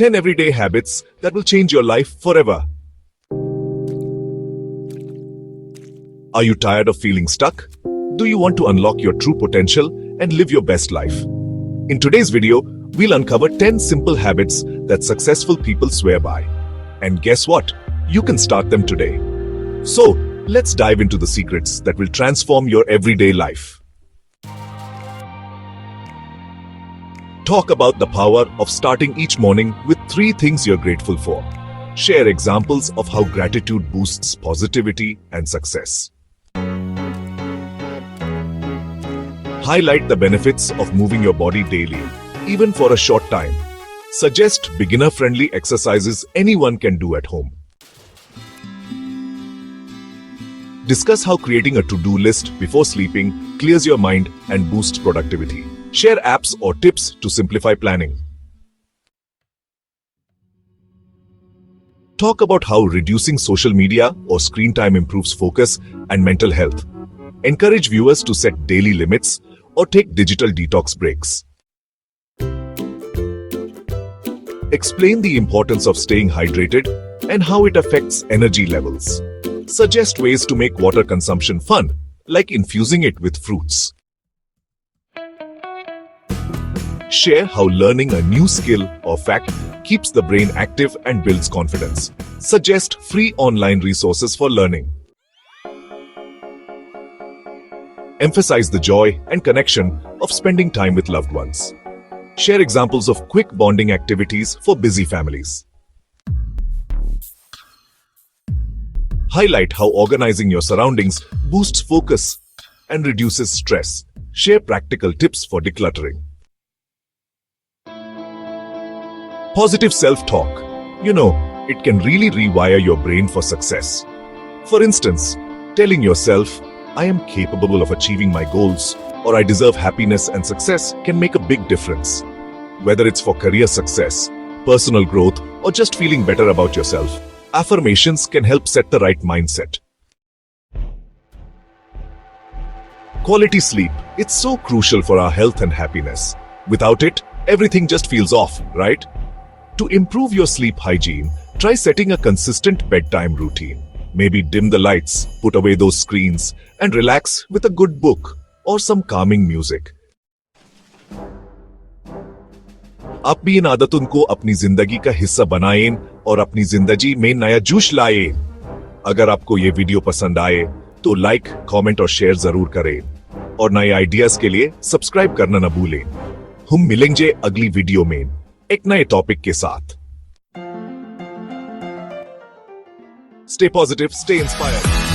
10 everyday habits that will change your life forever. Are you tired of feeling stuck? Do you want to unlock your true potential and live your best life? In today's video, we'll uncover 10 simple habits that successful people swear by. And guess what? You can start them today. So, let's dive into the secrets that will transform your everyday life. Talk about the power of starting each morning with 3 things you're grateful for. Share examples of how gratitude boosts positivity and success. Highlight the benefits of moving your body daily, even for a short time. Suggest beginner-friendly exercises anyone can do at home. Discuss how creating a to-do list before sleeping clears your mind and boosts productivity. Share apps or tips to simplify planning. Talk about how reducing social media or screen time improves focus and mental health. Encourage viewers to set daily limits or take digital detox breaks. Explain the importance of staying hydrated and how it affects energy levels. Suggest ways to make water consumption fun, like infusing it with fruits. Share how learning a new skill or fact keeps the brain active and builds confidence. Suggest free online resources for learning. Emphasize the joy and connection of spending time with loved ones. Share examples of quick bonding activities for busy families. Highlight how organizing your surroundings boosts focus and reduces stress. Share practical tips for decluttering. Positive self-talk. You know, it can really rewire your brain for success. For instance, telling yourself, I am capable of achieving my goals, or I deserve happiness and success can make a big difference. Whether it's for career success, personal growth, or just feeling better about yourself, affirmations can help set the right mindset. Quality sleep. It's so crucial for our health and happiness. Without it, everything just feels off, right? To improve your sleep hygiene, try setting a consistent bedtime routine. Maybe dim the lights, put away those screens, and relax with a good book or some calming music. आप भी इन आदतों को अपनी जिंदगी का हिस्सा बनाएं और अपनी जिंदगी में नया जोश लाएं। अगर आपको ये वीडियो पसंद आए तो लाइक, कमेंट और शेयर जरूर करें और नए आइडियाज के लिए सब्सक्राइब करना न भूलें। हम मिलेंगे अगली वीडियो में एक नए टॉपिक के साथ। Stay positive, stay inspired.